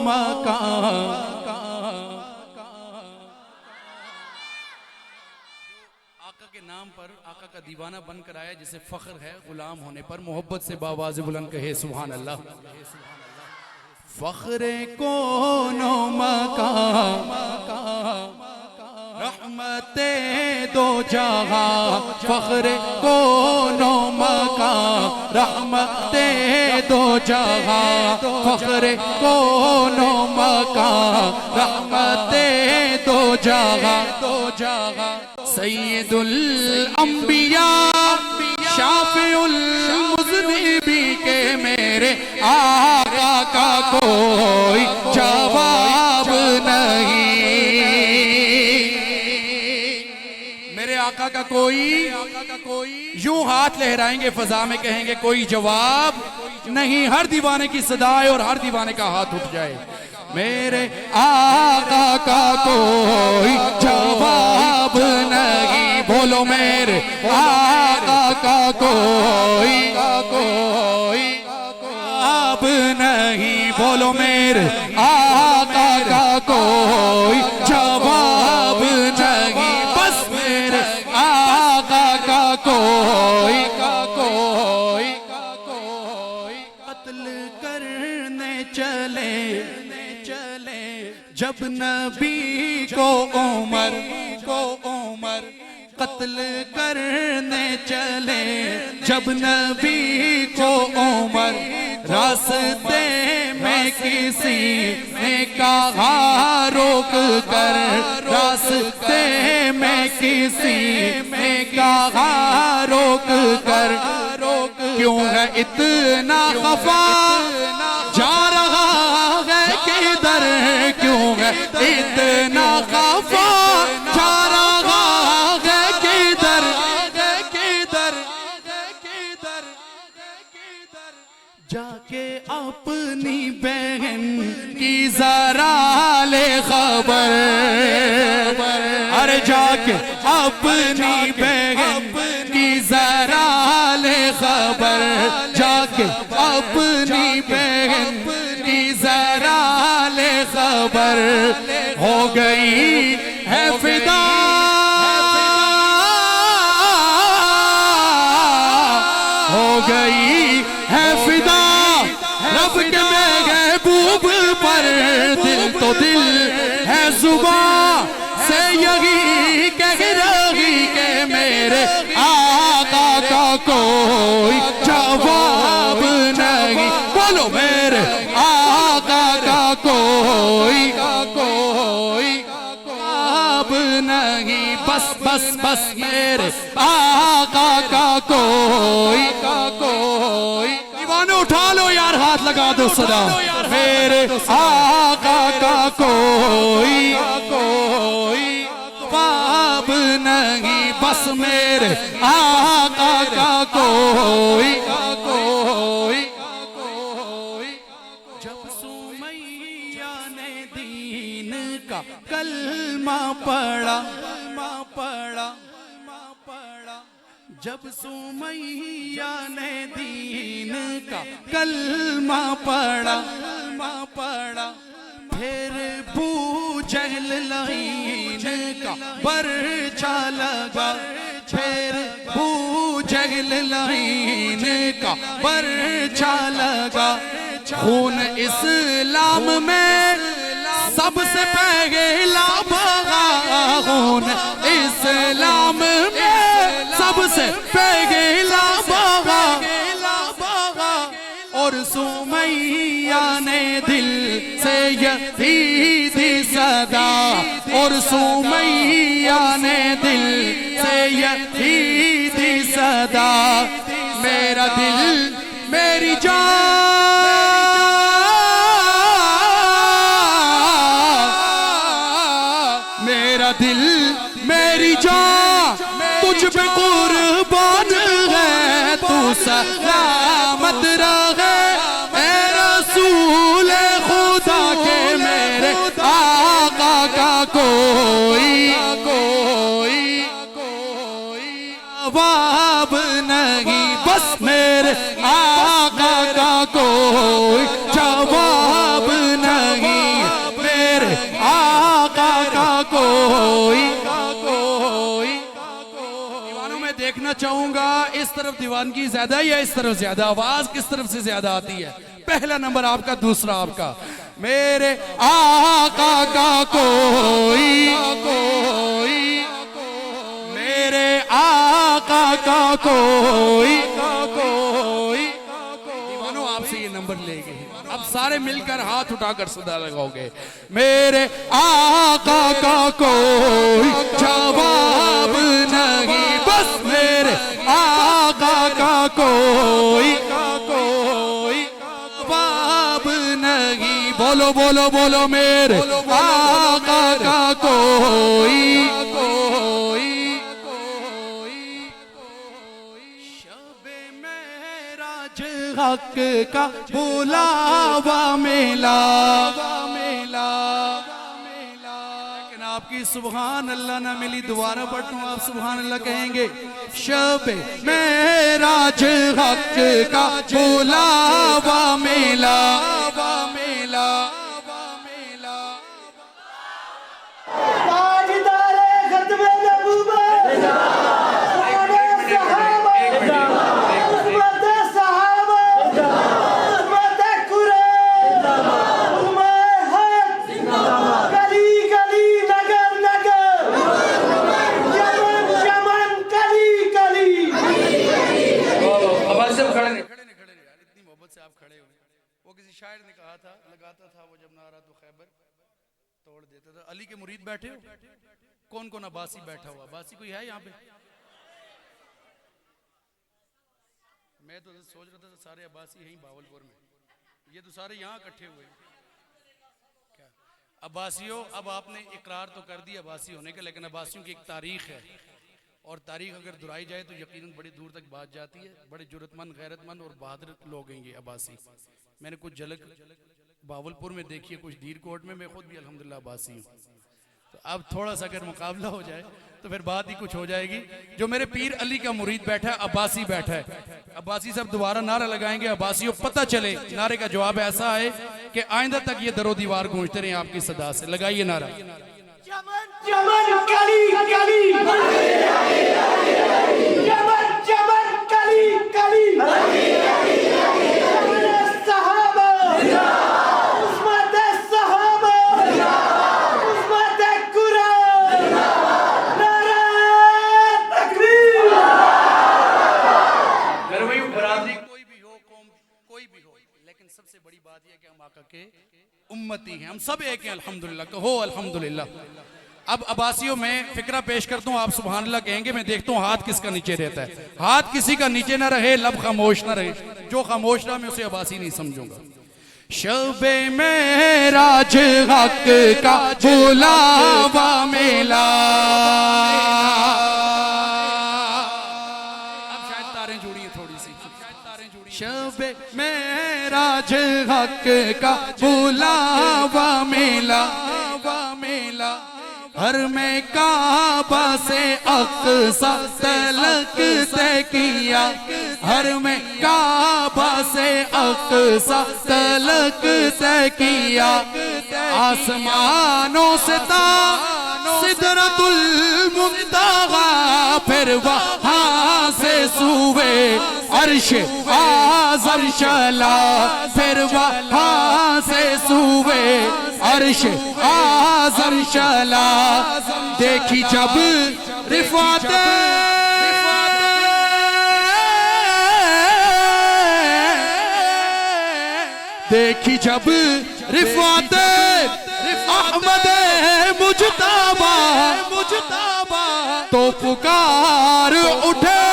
مکان. آقا کے نام پر آقا کا دیوانہ بن کر آیا جسے فخر ہے غلام ہونے پر, محبت سے باواز بلند کہے سبحان اللہ. فخر کون و مکان رحمت دو جہاں, فخر کون و مکان رحمت دو جہاں, فخر کون و مکان رحمت دو جہاں. سید الانبیاء شافع المذنبین کے میرے آقا کا کوئی جواب نہیں, میرے آقا کا کوئی یوں ہاتھ لہرائیں گے فضا میں, کہیں گے کوئی جواب نہیں. ہر دیوانے کی صدا ہے اور ہر دیوانے کا ہاتھ اٹھ جائے. میرے آقا کا کوئی جواب نہیں, بولو میرے آقا کا کوئی جواب نہیں, بولو میرے آقا کا کوئی جواب نہیں. بس میرے آقا کا کوئی قتل کرنے چلے جب نبی کو عمر, قتل کرنے چلے جب نبی کو عمر, راستے میں کسی نے کہا روک کر, راستے میں کسی نے کہا روک کر, کیوں ہے اتنا خفا جا رہا ہے کدھر, کیوں ہے اتنا خفا جا رہا ہے کدھر, جا کے اپنی بہن کی ذرا لے خبر, ارے جا کے اپنی بہن کی ذرا لے خبر, جا کے اپنی بہن کی ذرا لے خبر. ہو گئی ہے فدا ہو گئی ہے فدا رب کے محبوب پر, دل تو دل ہے زباں سے یہی کہہ رہی کہ میرے آقا کا کوئی جواب نہیں, بولو میرے آقا کا کوئی جواب نہیں. بس میرے آقا کا کوئی دیوانے اٹھا لو یار, ہاتھ لگا دو صدا. میرے آقا کا کوئی جواب نہیں, بس میرے آقا کا کوئی. جب سمیہ نے دین کا کلمہ پڑھا, جب سمیہ نے دین کا کلمہ پڑھا, پھر ابو جہل لعین کا پرچہ لگا, پھر ابو جہل لعین کا پرچہ لگا. خون اسلام میں سب سے پہلا بہا, خون اسلام میں سب سے پہلا بہا, اور سمیہ نے دل سے یزیدی صدا, اور سمیہ نے دل سے یزیدی صدا. میرا دل میری جان میرا دل میری جان تجھ پہ قربان ہے, تو سلامت رہے اے رسول خدا کے میرے آقا کا کوئی جواب نہیں, بس میرے آقا کا کوئی جواب نہیں. چاہوں گا اس طرف دیوانگی زیادہ یا اس طرف زیادہ، آواز کس طرف سے زیادہ آتی ہے؟ پہلا نمبر آپ کا، دوسرا آپ کا۔ میرے آقا کا کوئی، میرے آقا کا کوئی، دیوانوں آپ سے یہ نمبر لے گئے، اب سارے مل کر ہاتھ اٹھا کر صدا لگاؤ گے۔ میرے آقا کا کوئی جواب نہیں، بس میرے آقا کا کوئی جواب نہیں، بولو بولو بولو، میرے آقا کا کوئی۔ شب معراج حق کا بلاوا ملا، لیکن آپ کی سبحان اللہ نہ ملی، دوبارہ پڑھتا ہوں، آپ سبحان اللہ کہیں گے۔ شب معراج حق کا بلاوا ملا، تاجدار ختم نبوت، عظمت صحابہ، عظمت قرآن، علماء حق، گلی گلی نگر نگر، چمن چمن کلی کلی۔ اب سے کھڑے نہیں یار، اتنی محبت سے آپ کھڑے ہوئے۔ وہ کسی شاعر نے کہا تھا، لگاتا تھا وہ جب نعرہ تو خیبر توڑ دیتا تھا۔ علی کے مرید بیٹھے ہو؟ کون کون عباسی بیٹھا ہوا؟ عباسی کوئی ہے یہاں پہ؟ میں تو سوچ رہا تھا سارے عباسی ہیں باولپور میں، یہ تو سارے یہاں اکٹھے ہوئے۔ کیا عباسیوں، اب آپ نے اقرار تو کر دیا عباسی ہونے کا، لیکن عباسیوں کی ایک تاریخ ہے، اور تاریخ اگر دہرائی جائے تو یقیناً بڑی دور تک بات جاتی ہے۔ بڑے جرت مند، غیرت مند اور بہادر لوگ ہیں یہ عباسی۔ میں نے کچھ جھلک باولپور میں دیکھی ہے، کچھ دیر کوٹ میں خود بھی الحمدللہ عباسی ہوں۔ تو اب تھوڑا سا اگر مقابلہ ہو جائے تو پھر بات ہی کچھ ہو جائے گی۔ جو میرے پیر علی کا مرید بیٹھا ہے، عباسی بیٹھا ہے، عباسی صاحب دوبارہ نعرہ لگائیں گے، عباسیوں پتہ چلے، نعرے کا جواب ایسا ہے کہ آئندہ تک یہ در و دیوار گونجتے رہیں آپ کی صدا سے۔ لگائیے نعرہ۔ چمن چمن کلی کلی، چمن چمن کلی کلی، صحابہ، عظمت صحابہ، عظمت قرآن، نعرہ تکبیر۔ میرے بھائی برادری کوئی بھی ہو، قوم کوئی بھی ہو، لیکن سب سے بڑی بات یہ ہے کہ ہم آقا کے امتی ہیں، ہم سب ایک ہیں۔ الحمدللہ کہو الحمدللہ۔ اب عباسیوں میں فکرہ پیش کرتا ہوں، آپ سبحان اللہ کہیں گے، میں دیکھتا ہوں ہاتھ کس کا نیچے رہتا ہے۔ ہاتھ کسی کا نیچے نہ رہے، لب خاموش نہ رہے، جو خاموش رہا میں اسے عباسی نہیں سمجھوں گا۔ شب معراج حق کا بلاوا ملا، اب شاید تاریں جوڑی ہیں تھوڑی سی۔ شب معراج حق کا بلاوا ملا، ہر میں کعبہ سے اقصی تلک طے کیا، ہر میں کعبہ سے اقصی تلک طے کیا، آسمانوں سے تا سدرۃ المنتہا، پھر وہاں سے سوئے عرش اعظم چلا، پھر وہاں سے سوئے عرش اعظم چلا، دیکھی جب رفعت دیکھی جب رفعت احمد مجتبی تو پکار اٹھے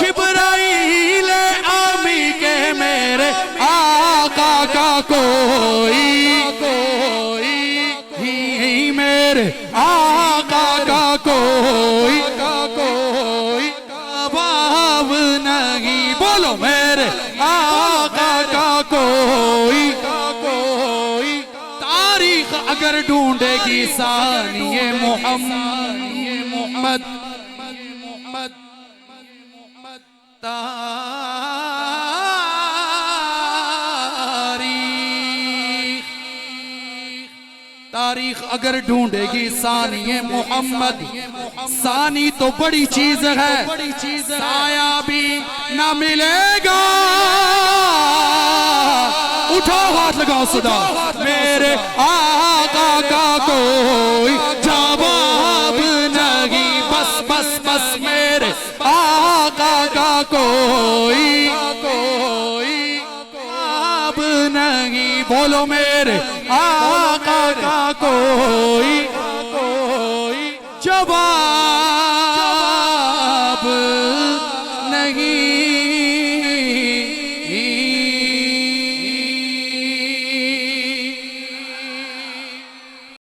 جبرائیل آمی کے میرے آقا کا کوئی ہی، میرے آقا کا کوئی باب نہیں، بولو میرے آقا کا کوئی۔ تاریخ اگر ڈھونڈے گی ثانی محمد، تاریخ تاریخ اگر ڈھونڈے گی ثانی محمد، ثانی تو بڑی چیز ہے، سایہ بھی نہ ملے گا۔ اٹھاؤ ہاتھ لگاؤ صدا، میرے آقا کا کوئی جواب نہیں، بس بس بس میرے آقا کا کوئی جواب نہیں، بولو میرے آقا کا کوئی جواب